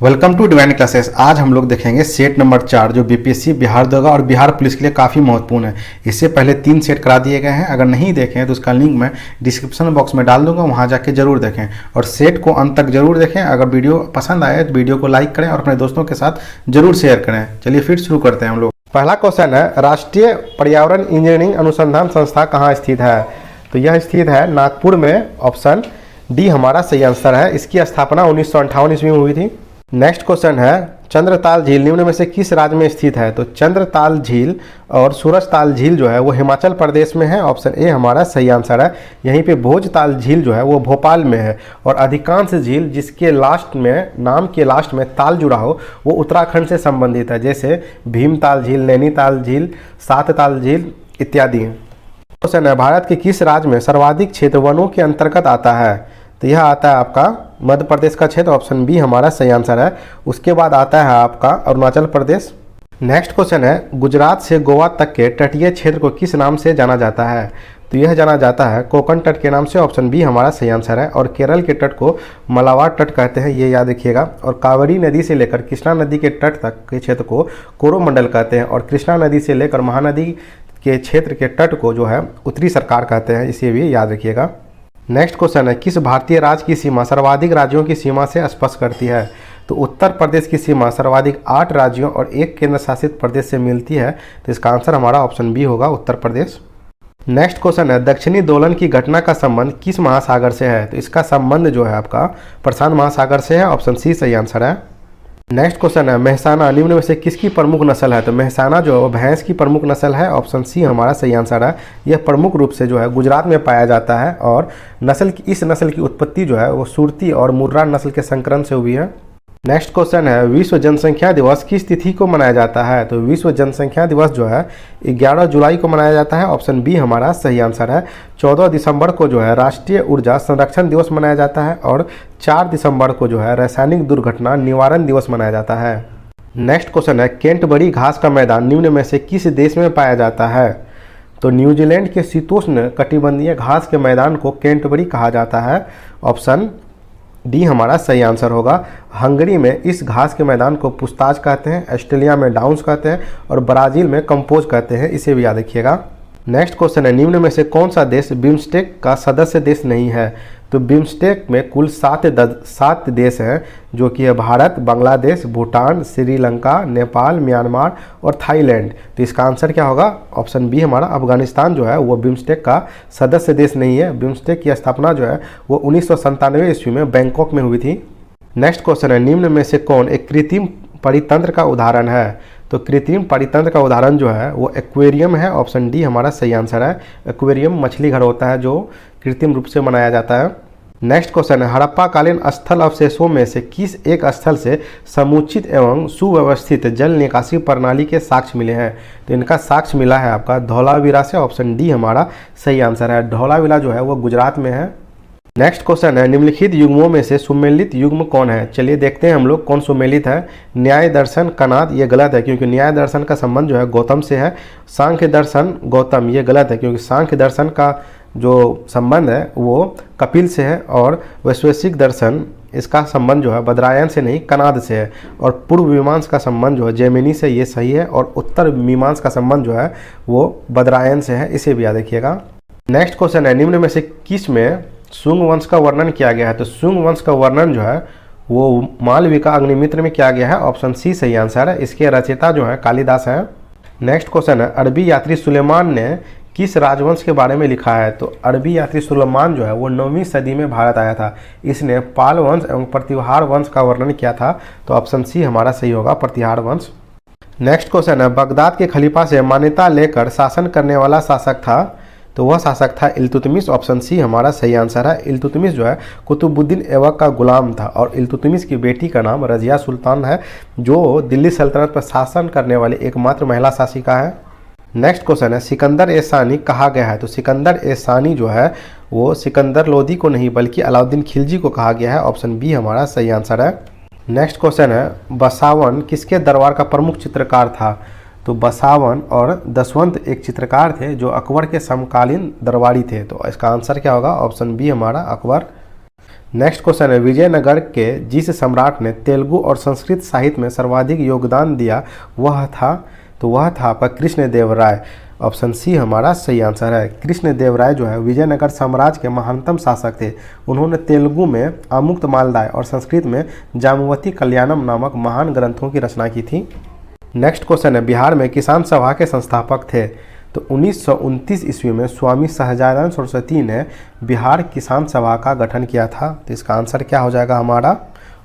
Welcome to divine classes. आज हम लोग देखेंगे सेट नंबर 4 जो बीपीएससी बिहार दरोगा और बिहार पुलिस के लिए काफ़ी महत्वपूर्ण है। इससे पहले 3 सेट करा दिए गए हैं। अगर नहीं देखें हैं तो उसका लिंक मैं डिस्क्रिप्शन बॉक्स में डाल दूंगा, वहां जाके जरूर देखें और सेट को अंत तक जरूर देखें। अगर वीडियो पसंद आए तो वीडियो को लाइक करें और अपने दोस्तों के साथ जरूर शेयर करें। चलिए फिर शुरू करते हैं हम लोग। पहला क्वेश्चन है, राष्ट्रीय पर्यावरण इंजीनियरिंग अनुसंधान संस्था कहाँ स्थित है? तो यह स्थित है नागपुर में। ऑप्शन डी हमारा सही आंसर है। इसकी स्थापना 1958 ईस्वी में हुई थी। नेक्स्ट क्वेश्चन है, चंद्रताल झील निम्न में से किस राज्य में स्थित है? तो चंद्रताल झील और सूरजताल झील जो है वो हिमाचल प्रदेश में है। ऑप्शन ए हमारा सही आंसर है। यहीं पे भोजताल झील जो है वो भोपाल में है और अधिकांश झील जिसके लास्ट में नाम के लास्ट में ताल जुड़ा हो वो उत्तराखंड से संबंधित है, जैसे भीमताल झील, नैनीताल झील, सातताल झील इत्यादि। क्वेश्चन है, भारत के किस राज्य में सर्वाधिक क्षेत्र वनों के अंतर्गत आता है? तो यह आता है आपका मध्य प्रदेश का क्षेत्र। ऑप्शन बी हमारा सही आंसर है। उसके बाद आता है आपका अरुणाचल प्रदेश। नेक्स्ट क्वेश्चन है, गुजरात से गोवा तक के तटीय क्षेत्र को किस नाम से जाना जाता है? तो यह जाना जाता है कोंकण तट के नाम से। ऑप्शन बी हमारा सही आंसर है। और केरल के तट को मलाबार तट कहते हैं, ये याद रखिएगा। और कावेरी नदी से लेकर कृष्णा नदी के तट तक के क्षेत्र को कोरोमंडल कहते हैं और कृष्णा नदी से लेकर महानदी के क्षेत्र के तट को जो है उत्तरी सरकार कहते हैं, इसे भी याद रखिएगा। नेक्स्ट क्वेश्चन है, किस भारतीय राज्य की सीमा सर्वाधिक राज्यों की सीमा से स्पर्श करती है? तो उत्तर प्रदेश की सीमा सर्वाधिक 8 राज्यों और 1 केंद्र शासित प्रदेश से मिलती है। तो इसका आंसर हमारा ऑप्शन बी होगा, उत्तर प्रदेश। नेक्स्ट क्वेश्चन है, दक्षिणी दोलन की घटना का संबंध किस महासागर से है? तो इसका संबंध जो है आपका प्रशांत महासागर से है। ऑप्शन सी सही आंसर है। नेक्स्ट क्वेश्चन है, मेहसाना निम्न में से किसकी प्रमुख नस्ल है? तो मेहसाना जो है वो भैंस की प्रमुख नस्ल है। ऑप्शन सी हमारा सही आंसर है। यह प्रमुख रूप से जो है गुजरात में पाया जाता है और इस नस्ल की उत्पत्ति जो है वो सुरती और मुर्रा नस्ल के संकरण से हुई है। नेक्स्ट क्वेश्चन है, विश्व जनसंख्या दिवस किस तिथि को मनाया जाता है? तो विश्व जनसंख्या दिवस जो है 11 जुलाई को मनाया जाता है। ऑप्शन बी हमारा सही आंसर है। 14 दिसंबर को जो है राष्ट्रीय ऊर्जा संरक्षण दिवस मनाया जाता है और 4 दिसंबर को जो है रासायनिक दुर्घटना निवारण दिवस मनाया जाता है। नेक्स्ट क्वेश्चन है, केंटबरी घास का मैदान निम्न में से किस देश में पाया जाता है? तो न्यूजीलैंड के शीतोष्ण कटिबंधीय घास के मैदान को केंटबरी कहा जाता है। ऑप्शन डी हमारा सही आंसर होगा। हंगरी में इस घास के मैदान को पुस्ताज कहते हैं, ऑस्ट्रेलिया में डाउन्स कहते हैं और ब्राज़ील में कंपोज कहते हैं, इसे भी याद रखिएगा। नेक्स्ट क्वेश्चन है, निम्न में से कौन सा देश बिम्स्टेक का सदस्य देश नहीं है? तो बिम्स्टेक में कुल 7 देश हैं, जो कि है भारत, बांग्लादेश, भूटान, श्रीलंका, नेपाल, म्यांमार और थाईलैंड। तो इसका आंसर क्या होगा? ऑप्शन बी हमारा अफगानिस्तान जो है वो बिम्स्टेक का सदस्य देश नहीं है। बिम्स्टेक की स्थापना जो है वो 1997 ईस्वी में बैंकॉक में हुई थी। नेक्स्ट क्वेश्चन है, निम्न में से कौन एक कृत्रिम परितंत्र का उदाहरण है? तो कृत्रिम परितंत्र का उदाहरण जो है वो एक्वेरियम है। ऑप्शन डी हमारा सही आंसर है। एक्वेरियम मछली घर होता है जो कृत्रिम रूप से बनाया जाता है। नेक्स्ट क्वेश्चन है, हड़प्पा कालीन स्थल अवशेषों में से किस एक स्थल से समुचित एवं सुव्यवस्थित जल निकासी प्रणाली के साक्ष्य मिले हैं? तो इनका साक्ष्य मिला है आपका धौलावीरा से। ऑप्शन डी हमारा सही आंसर है। धौलावीरा जो है वो गुजरात में है। नेक्स्ट क्वेश्चन है, निम्नलिखित युग्मों में से सुमेलित युग्म कौन है? चलिए देखते हैं हम लोग कौन सुमेलित है। न्याय दर्शन कनाद, ये गलत है क्योंकि न्याय दर्शन का संबंध जो है गौतम से है। सांख्य दर्शन गौतम, ये गलत है क्योंकि सांख्य दर्शन का जो संबंध है वो कपिल से है। और वैश्विक दर्शन इसका संबंध जो है बद्रायन से नहीं कनाद से है। और पूर्व मीमांस का संबंध जो है जैमिनी से, ये सही है। और उत्तर मीमांस का संबंध जो है वो बद्रायन से है, इसे भी याद रखिएगा। नेक्स्ट क्वेश्चन है, निम्न में से किस में शुंग वंश का वर्णन किया गया है? तो शुंग वंश का वर्णन जो है वो मालविका अग्निमित्र में किया गया है। ऑप्शन सी सही आंसर है। इसके रचयिता जो है कालिदास है। नेक्स्ट क्वेश्चन है, अरबी यात्री सुलेमान ने किस राजवंश के बारे में लिखा है? तो अरबी यात्री सुलेमान जो है वो 9वीं सदी में भारत आया था। इसने पाल वंश एवं प्रतिहार वंश का वर्णन किया था। तो ऑप्शन सी हमारा सही होगा, प्रतिहार वंश। नेक्स्ट क्वेश्चन है, बगदाद के खलीफा से मान्यता लेकर शासन करने वाला शासक था? तो वह शासक था इल्तुतमिश। ऑप्शन सी हमारा सही आंसर है। इल्तुतमिश जो है कुतुबुद्दीन ऐबक का गुलाम था और इल्तुतमिश की बेटी का नाम रजिया सुल्तान है, जो दिल्ली सल्तनत पर शासन करने वाली एकमात्र महिला शासिका है। नेक्स्ट क्वेश्चन है, सिकंदर ए सानी कहा गया है? तो सिकंदर ए सानी जो है वो सिकंदर लोदी को नहीं बल्कि अलाउद्दीन खिलजी को कहा गया है। ऑप्शन बी हमारा सही आंसर है। नेक्स्ट क्वेश्चन है, बसावन किसके दरबार का प्रमुख चित्रकार था? तो बसावन और दसवंत एक चित्रकार थे जो अकबर के समकालीन दरबारी थे। तो इसका आंसर क्या होगा? ऑप्शन बी हमारा अकबर। नेक्स्ट क्वेश्चन है, विजयनगर के जिस सम्राट ने तेलुगु और संस्कृत साहित्य में सर्वाधिक योगदान दिया वह था, तो वह था आपका कृष्णदेवराय। ऑप्शन सी हमारा सही आंसर है। कृष्णदेवराय जो है विजयनगर साम्राज्य के महानतम शासक थे। उन्होंने तेलुगु में आमुक्तमाल्यदा और संस्कृत में जाम्बवती कल्याणम नामक महान ग्रंथों की रचना की थी। नेक्स्ट क्वेश्चन है, बिहार में किसान सभा के संस्थापक थे, तो 1929 ईस्वी में स्वामी सहजानंद सरस्वती ने बिहार किसान सभा का गठन किया था। तो इसका आंसर क्या हो जाएगा हमारा?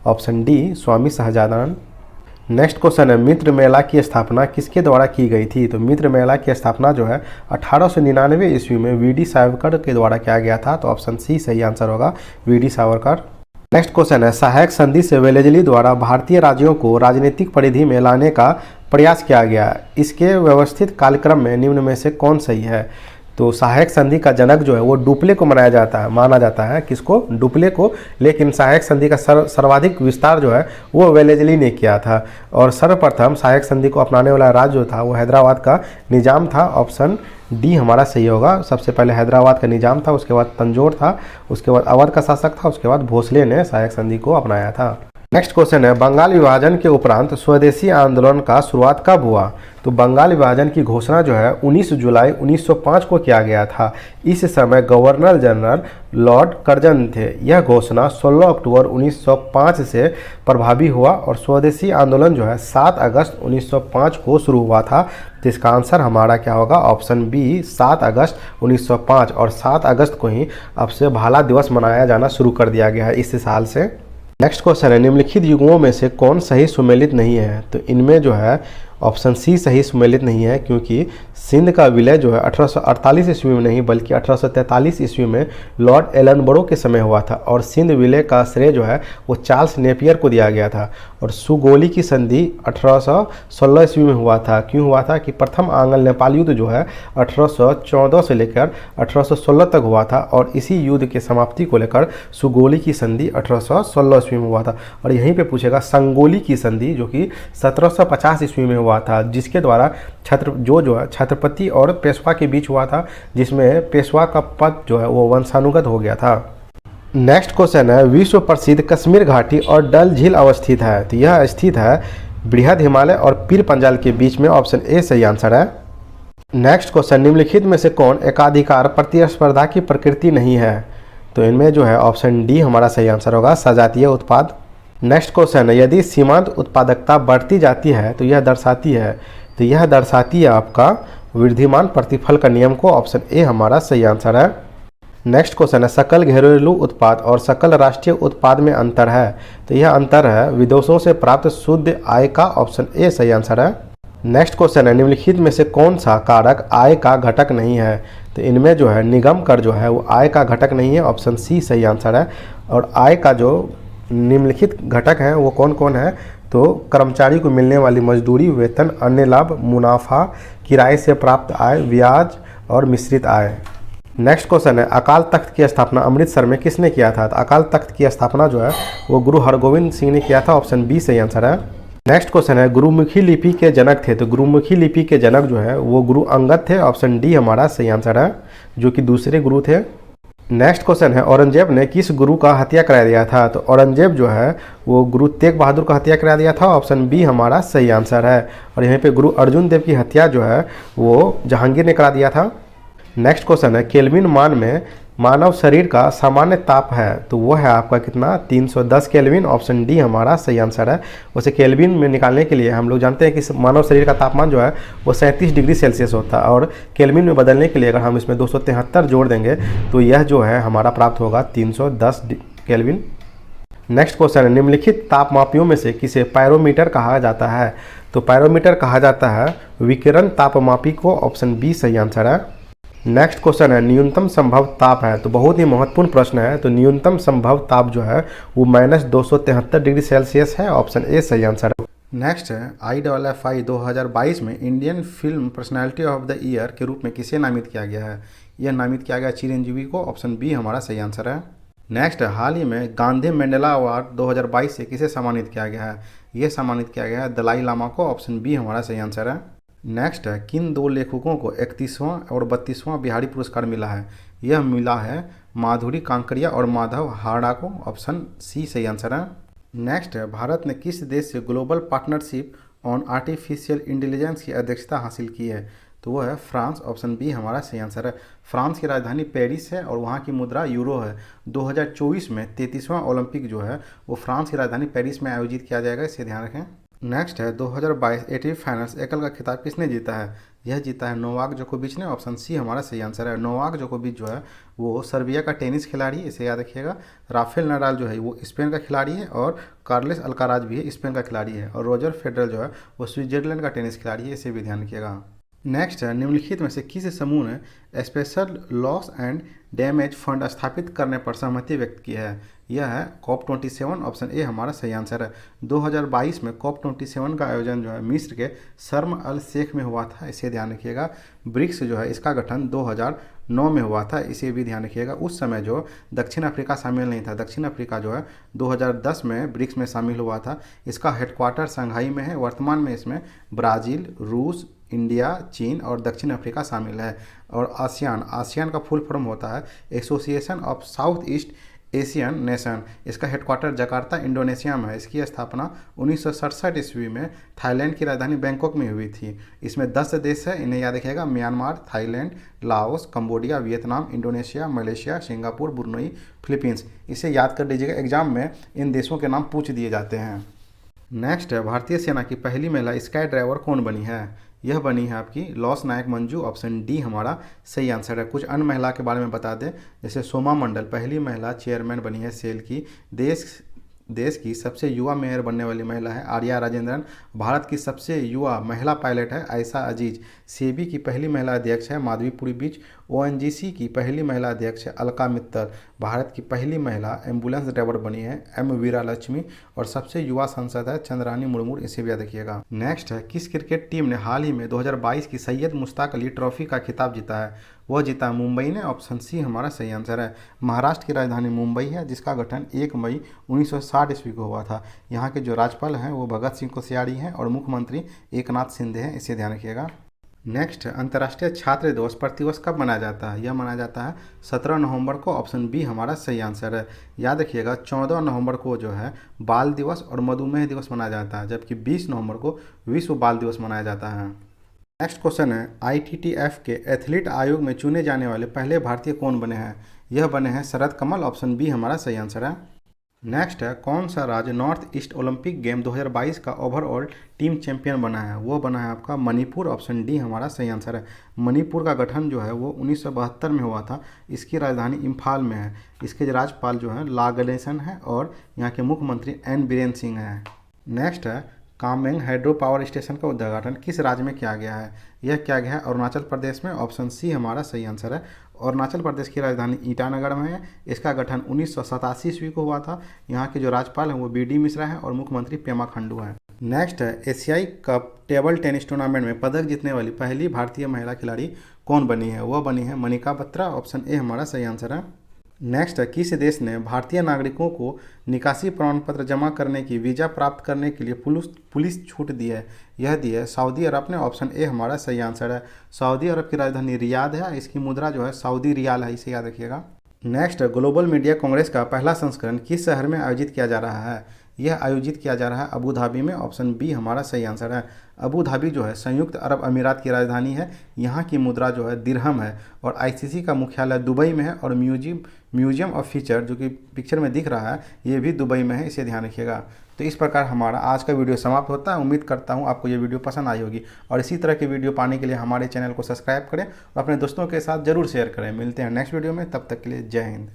Option D Swami Sahajanand. Next question है, मित्र मेला की स्थापना किसके द्वारा की गई थी? तो मित्र मेला की स्थापना जो है 1899 ईस्वी में वी डी सावरकर के द्वारा किया गया था। तो ऑप्शन सी सही आंसर होगा, V D Savarkar. Next question है, सहायक संधि से वेलेजली द्वारा भारतीय राज्यों को राजनीतिक परिधि में लाने का प्रयास किया गया। इसके व्यवस्थित कार्यक्रम में निम्न में से कौन सही है? तो सहायक संधि का जनक जो है वो डुप्ले को माना जाता है। किसको? डुप्ले को। लेकिन सहायक संधि का सर्वाधिक विस्तार जो है वो वेलेजली ने किया था। और सर्वप्रथम सहायक संधि को अपनाने वाला राज्य जो था वो हैदराबाद का निजाम था। ऑप्शन डी हमारा सही होगा। सबसे पहले हैदराबाद का निजाम था, उसके बाद तंजौर था, उसके बाद अवध का शासक था, उसके बाद भोसले ने सहायक संधि को अपनाया था। नेक्स्ट क्वेश्चन है, बंगाल विभाजन के उपरांत स्वदेशी आंदोलन का शुरुआत कब हुआ? तो बंगाल विभाजन की घोषणा जो है 19 जुलाई 1905 को किया गया था। इस समय गवर्नर जनरल लॉर्ड कर्जन थे। यह घोषणा 16 अक्टूबर 1905 से प्रभावी हुआ और स्वदेशी आंदोलन जो है 7 अगस्त 1905 को शुरू हुआ था। तो इसका आंसर हमारा क्या होगा? ऑप्शन बी 7 अगस्त 1905। और 7 अगस्त को ही अब से भाला दिवस मनाया जाना शुरू कर दिया गया है इस साल से। नेक्स्ट क्वेश्चन है, निम्नलिखित युगों में से कौन सही सुमेलित नहीं है? तो इनमें जो है ऑप्शन सी सही सुमेलित नहीं है, क्योंकि सिंध का विलय जो है 1848 ईस्वी में नहीं बल्कि 1843 ईस्वी में लॉर्ड एलनबरो के समय हुआ था। और सिंध विलय का श्रेय जो है वो चार्ल्स नेपियर को दिया गया था। और सुगोली की संधि 1816 ईस्वी में हुआ था। क्यों हुआ था? कि प्रथम आंग्ल नेपाल युद्ध जो है 1814 से लेकर 1816 तक हुआ था। और इसी युद्ध के समाप्ति को लेकर सुगोली की संधि 1816 ईस्वी में हुआ था। और यहीं पे पूछेगा संगोली की संधि जो कि 1750 ईस्वी में हुआ था, जिसके द्वारा छत्रपति और पेशवा के बीच हुआ था, जिसमें पेशवा का पद जो है वो वंशानुगत हो गया था। नेक्स्ट क्वेश्चन है, विश्व प्रसिद्ध कश्मीर घाटी और डल झील अवस्थित है। तो यह स्थित है बृहद हिमालय और पीर पंजाल के बीच में। ऑप्शन ए सही आंसर है। नेक्स्ट क्वेश्चन, निम्नलिखित में से कौन एकाधिकार प्रतिस्पर्धा की प्रकृति नहीं है? तो इनमें जो है ऑप्शन डी हमारा सही आंसर होगा, सजातीय उत्पाद। नेक्स्ट क्वेश्चन है, यदि सीमांत उत्पादकता बढ़ती जाती है तो यह दर्शाती है आपका वृद्धिमान प्रतिफल का नियम को। ऑप्शन ए हमारा सही आंसर है। नेक्स्ट क्वेश्चन है, सकल घरेलू उत्पाद और सकल राष्ट्रीय उत्पाद में अंतर है। तो यह अंतर है विदेशों से प्राप्त शुद्ध आय का। ऑप्शन ए सही आंसर है। नेक्स्ट क्वेश्चन है, निम्नलिखित में से कौन सा कारक आय का घटक नहीं है? तो इनमें जो है निगम कर जो है वो आय का घटक नहीं है। ऑप्शन सी सही आंसर है। और आय का जो निम्नलिखित घटक हैं वो कौन कौन है? तो कर्मचारी को मिलने वाली मजदूरी, वेतन, अन्य लाभ, मुनाफा, किराए से प्राप्त आय, ब्याज और मिश्रित आय। नेक्स्ट क्वेश्चन है, अकाल तख्त की स्थापना अमृतसर में किसने किया था? तो अकाल तख्त की स्थापना जो है वो गुरु हरगोविंद सिंह ने किया था। ऑप्शन बी सही आंसर है। नेक्स्ट क्वेश्चन है, गुरुमुखी लिपि के जनक थे। तो गुरुमुखी लिपि के जनक जो है वो गुरु अंगद थे। ऑप्शन डी हमारा सही आंसर है, जो कि दूसरे गुरु थे। नेक्स्ट क्वेश्चन है, औरंगजेब ने किस गुरु का हत्या करा दिया था? तो औरंगजेब जो है वो गुरु तेग बहादुर का हत्या करा दिया था। ऑप्शन बी हमारा सही आंसर है। और यहाँ पे गुरु अर्जुन देव की हत्या जो है वो जहांगीर ने करा दिया था। नेक्स्ट क्वेश्चन है, केल्विन मान में मानव शरीर का सामान्य ताप है, तो वो है आपका कितना? 310 केल्विन। ऑप्शन डी हमारा सही आंसर है। वैसे केल्विन में निकालने के लिए हम लोग जानते हैं कि मानव शरीर का तापमान जो है वो 37 डिग्री सेल्सियस होता है। और केल्विन में बदलने के लिए अगर हम इसमें 273 जोड़ देंगे तो यह जो है हमारा प्राप्त होगा 310 केल्विन। नेक्स्ट क्वेश्चन है, निम्नलिखित तापमापियों में से किसे पायरोमीटर कहा जाता है? तो पायरोमीटर कहा जाता है विकिरण तापमापी को। ऑप्शन बी सही आंसर है। नेक्स्ट क्वेश्चन है, न्यूनतम संभव ताप है। तो बहुत ही महत्वपूर्ण प्रश्न है। तो न्यूनतम संभव ताप जो है वो -273 डिग्री सेल्सियस है। ऑप्शन ए सही आंसर है। नेक्स्ट है, IFFI 2022 में Indian film personality of the year के रूप में किसे नामित किया गया है? यह नामित किया गया चिरंजीवी को। ऑप्शन बी हमारा सही आंसर है। नेक्स्ट है, हाल ही में गांधी मंडेला अवार्ड 2022 से किसे सम्मानित किया गया है? यह सम्मानित किया गया है दलाई लामा को। ऑप्शन बी हमारा सही आंसर है। नेक्स्ट है, किन दो लेखकों को 31वां और 32वां बिहारी पुरस्कार मिला है? यह मिला है माधुरी कांकरिया और माधव हाड़ाको, ऑप्शन सी सही आंसर है। नेक्स्ट है, भारत ने किस देश से global partnership on artificial intelligence की अध्यक्षता हासिल की है? तो वो है फ्रांस, ऑप्शन बी हमारा सही आंसर है। फ्रांस की राजधानी पेरिस है और वहाँ की मुद्रा यूरो है। 2024 में 33वां ओलंपिक जो है वो फ्रांस की राजधानी पेरिस में आयोजित किया जाएगा, इसे ध्यान रखें। नेक्स्ट है, 2022 एटीपी फाइनल्स एकल का खिताब किसने जीता है? यह जीता है नोवाक जोकोविच ने, ऑप्शन सी हमारा सही आंसर है। नोवाक जोकोविच जो है वो सर्बिया का टेनिस खिलाड़ी है, इसे याद रखिएगा। राफेल नडाल जो है वो स्पेन का खिलाड़ी है और कार्लेस अल्काराज भी है, स्पेन का खिलाड़ी है। और रोजर फेडरर जो है वो स्विट्जरलैंड का टेनिस खिलाड़ी है, इसे भी ध्यान रखिएगा। नेक्स्ट है, निम्नलिखित में से किस समूह ने special loss and damage fund स्थापित करने पर सहमति व्यक्त की है? यह है COP27, ऑप्शन ए हमारा सही आंसर है। 2022 में COP27 का आयोजन जो है मिस्र के शर्म अल शेख में हुआ था, इसे ध्यान रखिएगा। ब्रिक्स जो है इसका गठन 2009 में हुआ था, इसे भी ध्यान रखिएगा। उस समय जो दक्षिण अफ्रीका शामिल नहीं था, दक्षिण अफ्रीका जो है 2010 में ब्रिक्स में शामिल हुआ था। इसका हेडक्वार्टर शंघाई में है। वर्तमान में इसमें ब्राज़ील, रूस, इंडिया, चीन और दक्षिण अफ्रीका शामिल है। और आसियान का फुल फॉर्म होता है association of south east Asian nation. इसका हेडक्वार्टर जकार्ता, इंडोनेशिया में है। इसकी स्थापना 1967 ईस्वी में थाईलैंड की राजधानी बैंकॉक में हुई थी। इसमें 10 देश है, इन्हें याद रखिएगा। Myanmar, Thailand, Laos, Cambodia, Vietnam, Indonesia, Malaysia, Singapore, Brunei, Philippines. इसे याद कर लीजिएगा, एग्जाम में इन देशों के नाम पूछ दिए जाते हैं। नेक्स्ट है, भारतीय सेना की पहली महिला स्काई ड्राइवर कौन बनी है? यह बनी है आपकी लॉस नायक मंजू, ऑप्शन डी हमारा सही आंसर है। कुछ अन्य महिला के बारे में बता दें, जैसे सोमा मंडल पहली महिला चेयरमैन बनी है सेल की। देश की सबसे युवा मेयर बनने वाली महिला है आर्या राजेंद्रन। भारत की सबसे युवा महिला पायलट है आयशा अजीज। सेबी की पहली महिला अध्यक्ष है माधवी पुरी बीच। ONGC की पहली महिला अध्यक्ष है अलका मित्तल। भारत की पहली महिला एम्बुलेंस ड्राइवर बनी है M वीरा लक्ष्मी। और सबसे युवा सांसद है चंद्रानी मुर्मू, इसे भी याद रखिएगा। नेक्स्ट है, किस क्रिकेट टीम ने हाल ही में 2022 की सैयद मुश्ताक अली ट्रॉफी का खिताब जीता है? वह जीता मुंबई ने, ऑप्शन सी हमारा सही आंसर है। महाराष्ट्र की राजधानी मुंबई है, जिसका गठन 1 मई 1960 ईस्वी को हुआ था। यहाँ के जो राज्यपाल हैं वो भगत सिंह कोश्यारी हैं और मुख्यमंत्री एकनाथ शिंदे हैं, इसे ध्यान रखिएगा। नेक्स्ट, अंतर्राष्ट्रीय छात्र दिवस प्रतिवर्ष कब मनाया जाता है? यह मनाया जाता है 17 नवंबर को, ऑप्शन बी हमारा सही आंसर है। याद रखिएगा 14 नवंबर को जो है बाल दिवस और मधुमेह दिवस मनाया जाता है, जबकि 20 नवंबर को विश्व बाल दिवस मनाया जाता है। नेक्स्ट क्वेश्चन है, ITTF के एथलीट आयोग में चुने जाने वाले पहले भारतीय कौन बने हैं? यह बने हैं शरद कमल, ऑप्शन बी हमारा सही आंसर है। नेक्स्ट है, कौन सा राज्य नॉर्थ ईस्ट ओलंपिक गेम 2022 का ओवरऑल टीम चैंपियन बना है? वो बना है आपका मणिपुर, ऑप्शन डी हमारा सही आंसर है। मणिपुर का गठन जो है वो 1972 में हुआ था। इसकी राजधानी इम्फाल में है। इसके राज्यपाल जो है ला गणेशन है और यहाँ के मुख्यमंत्री N बीरेन सिंह हैं। नेक्स्ट है, कामेंग हाइड्रो पावर स्टेशन का उद्घाटन किस राज्य में किया गया है? यह किया गया है अरुणाचल प्रदेश में, ऑप्शन सी हमारा सही आंसर है। अरुणाचल प्रदेश की राजधानी ईटानगर में है। इसका गठन 1987 ईस्वी को हुआ था। यहाँ के जो राज्यपाल हैं वो BD मिश्रा हैं और मुख्यमंत्री पेमा खंडू हैं। नेक्स्ट है, एशियाई कप टेबल टेनिस टूर्नामेंट में पदक जीतने वाली पहली भारतीय महिला खिलाड़ी कौन बनी है? वह बनी है मनिका बत्रा, ऑप्शन ए हमारा सही आंसर है। नेक्स्ट है, किस देश ने भारतीय नागरिकों को निकासी प्रमाण पत्र जमा करने की वीज़ा प्राप्त करने के लिए पुलिस छूट दी है? यह दी है सऊदी अरब ने, ऑप्शन ए हमारा सही आंसर है। सऊदी अरब की राजधानी रियाद है। इसकी मुद्रा जो है सऊदी रियाल है, इसे याद रखिएगा। नेक्स्ट, ग्लोबल मीडिया कांग्रेस का पहला संस्करण किस शहर में आयोजित किया जा रहा है? यह आयोजित किया जा रहा है अबू धाबी में, ऑप्शन बी हमारा सही आंसर है। अबू धाबी जो है संयुक्त अरब अमीरात की राजधानी है। यहाँ की मुद्रा जो है दिरहम है। और ICC का मुख्यालय दुबई में है और म्यूजियम ऑफ फ्यूचर जो कि पिक्चर में दिख रहा है ये भी दुबई में है, इसे ध्यान रखिएगा। तो इस प्रकार हमारा आज का वीडियो समाप्त होता है। उम्मीद करता हूँ आपको ये वीडियो पसंद आई होगी और इसी तरह के वीडियो पाने के लिए हमारे चैनल को सब्सक्राइब करें और अपने दोस्तों के साथ जरूर शेयर करें। मिलते हैं नेक्स्ट वीडियो में, तब तक के लिए जय हिंद।